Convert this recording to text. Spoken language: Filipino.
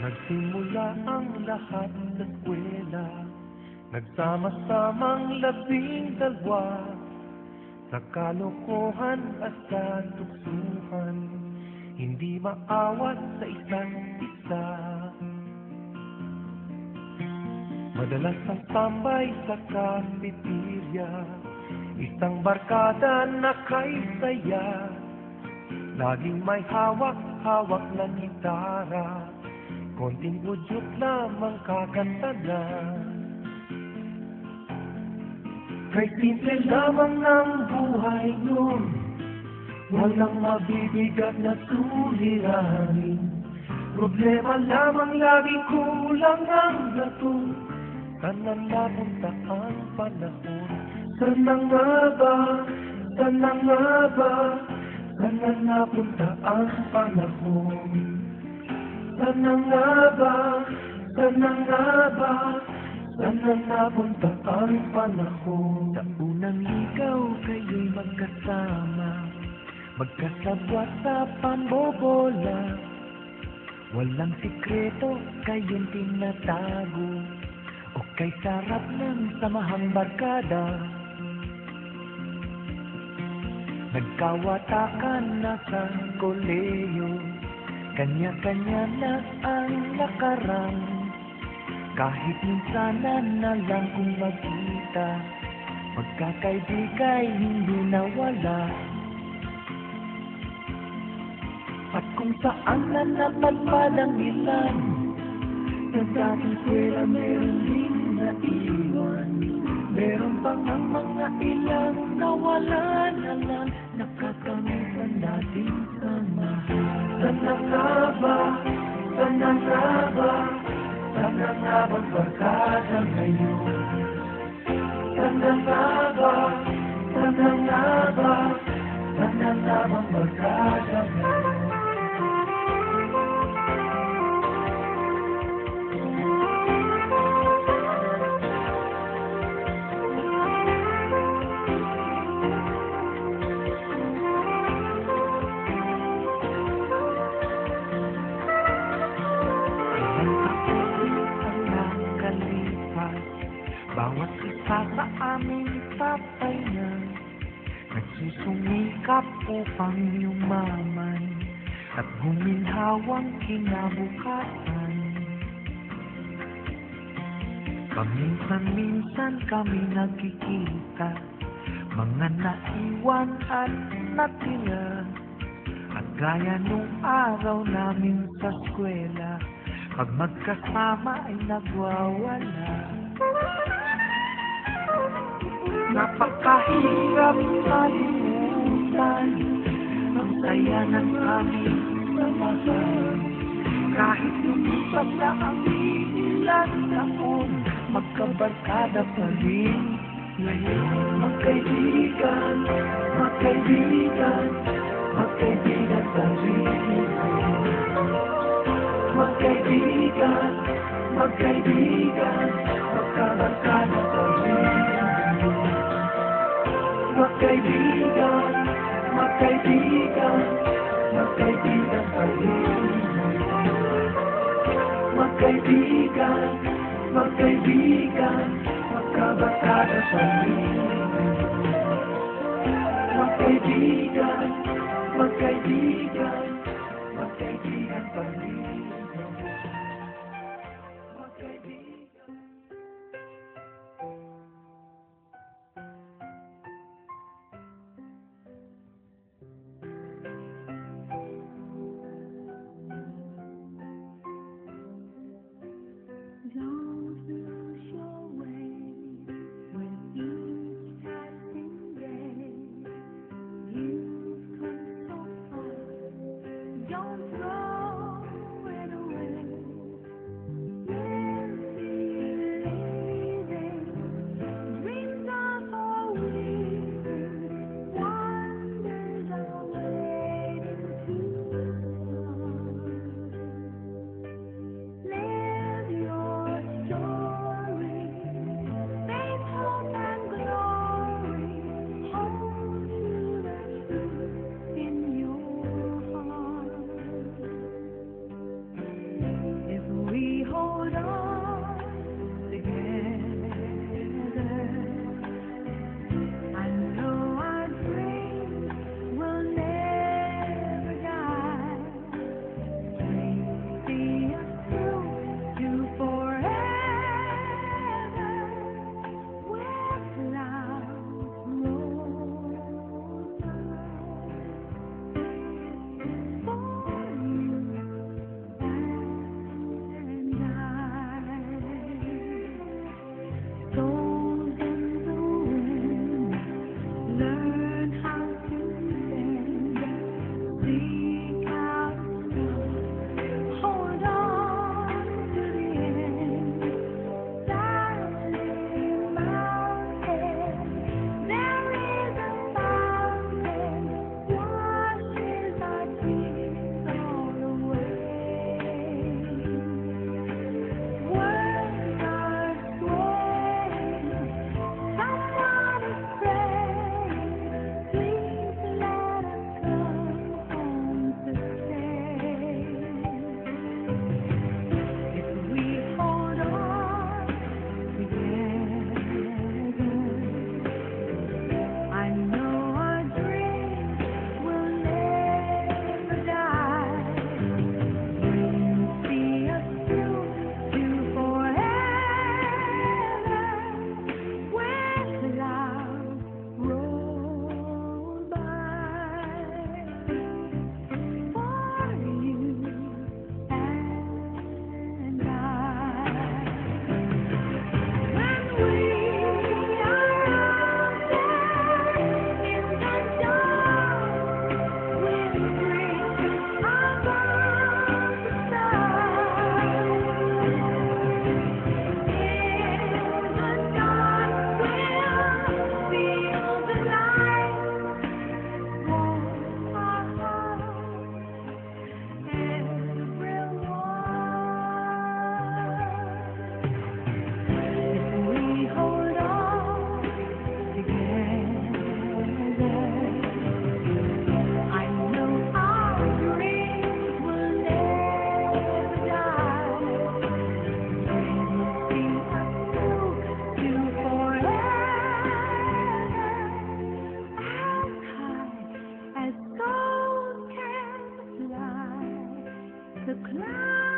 Nagsimula ang lahat sa eskwela, nagsama-samang 12, sa kalokohan at sa tuksuhan, hindi maawat sa isa't isa. Madalas ang tambay sa cafeteria, isang barkada na kay saya, laging may hawak-hawak na gitara, konting udyok lamang kakanta na. Kay simple lamang ng buhay nun, walang mabibigat na suliranin. Problema lamang laging kulang ang gatong, saan na napunta ang panahon? Saan na nga ba? Saan na nga ba? Saan na napunta ang panahon? Saan na nga ba? Saan na nga ba? Saan na napunta ang panahon? Sa unang ligaw kayo'y magkasama, magkasabwat sa pambobola. Walang sikreto kayong tinatago, o kay sarap ng samahang barkada. Nagkawatakan na sa koleyo, kanya-kanya na ang nakarang. Kahit minsanan na lang kung magkita, magkakaibigay hindi nawala. At kung saan na napadpad ang ilan, sa dating eskwela meron din naiwan. Meron pang ang mga ilang nawala na lang, nakakamit ang dating samahan. Saan na nga ba? Saan na nga ba? Saan na nga bang barkada ngayon? Saan na nga ba? Saan na nga ba? Saan na nga bang barkada ngayon? Bawat isa sa aming patay na, nagsusumikap upang yumaman at guminhawang kinabukasan. Paminsan-minsan kami nagkikita, mga naiwan at natira, at gaya nung araw namin sa eskwela, pag magkasama ay nagwawala. Napakahirap malimutan ang saya ng aming samahan. Kahit lumipas na ang ilang taon, magkabarkada pa rin ngayon. Magkaibigan, magkaibigan, magkaibigan pa rin. Magkaibigan, magkaibigan, magkabarkada pa rin. Magkaibigan, magkaibigan, magkaibigan pa rin. Magkaibigan, magkaibigan, magkabarkada pa rin. Magkaibigan, magkaibigan, magkaibigan pa rin. Magkaibigan. Don't lose your way with each passing day. You've come so far, the clouds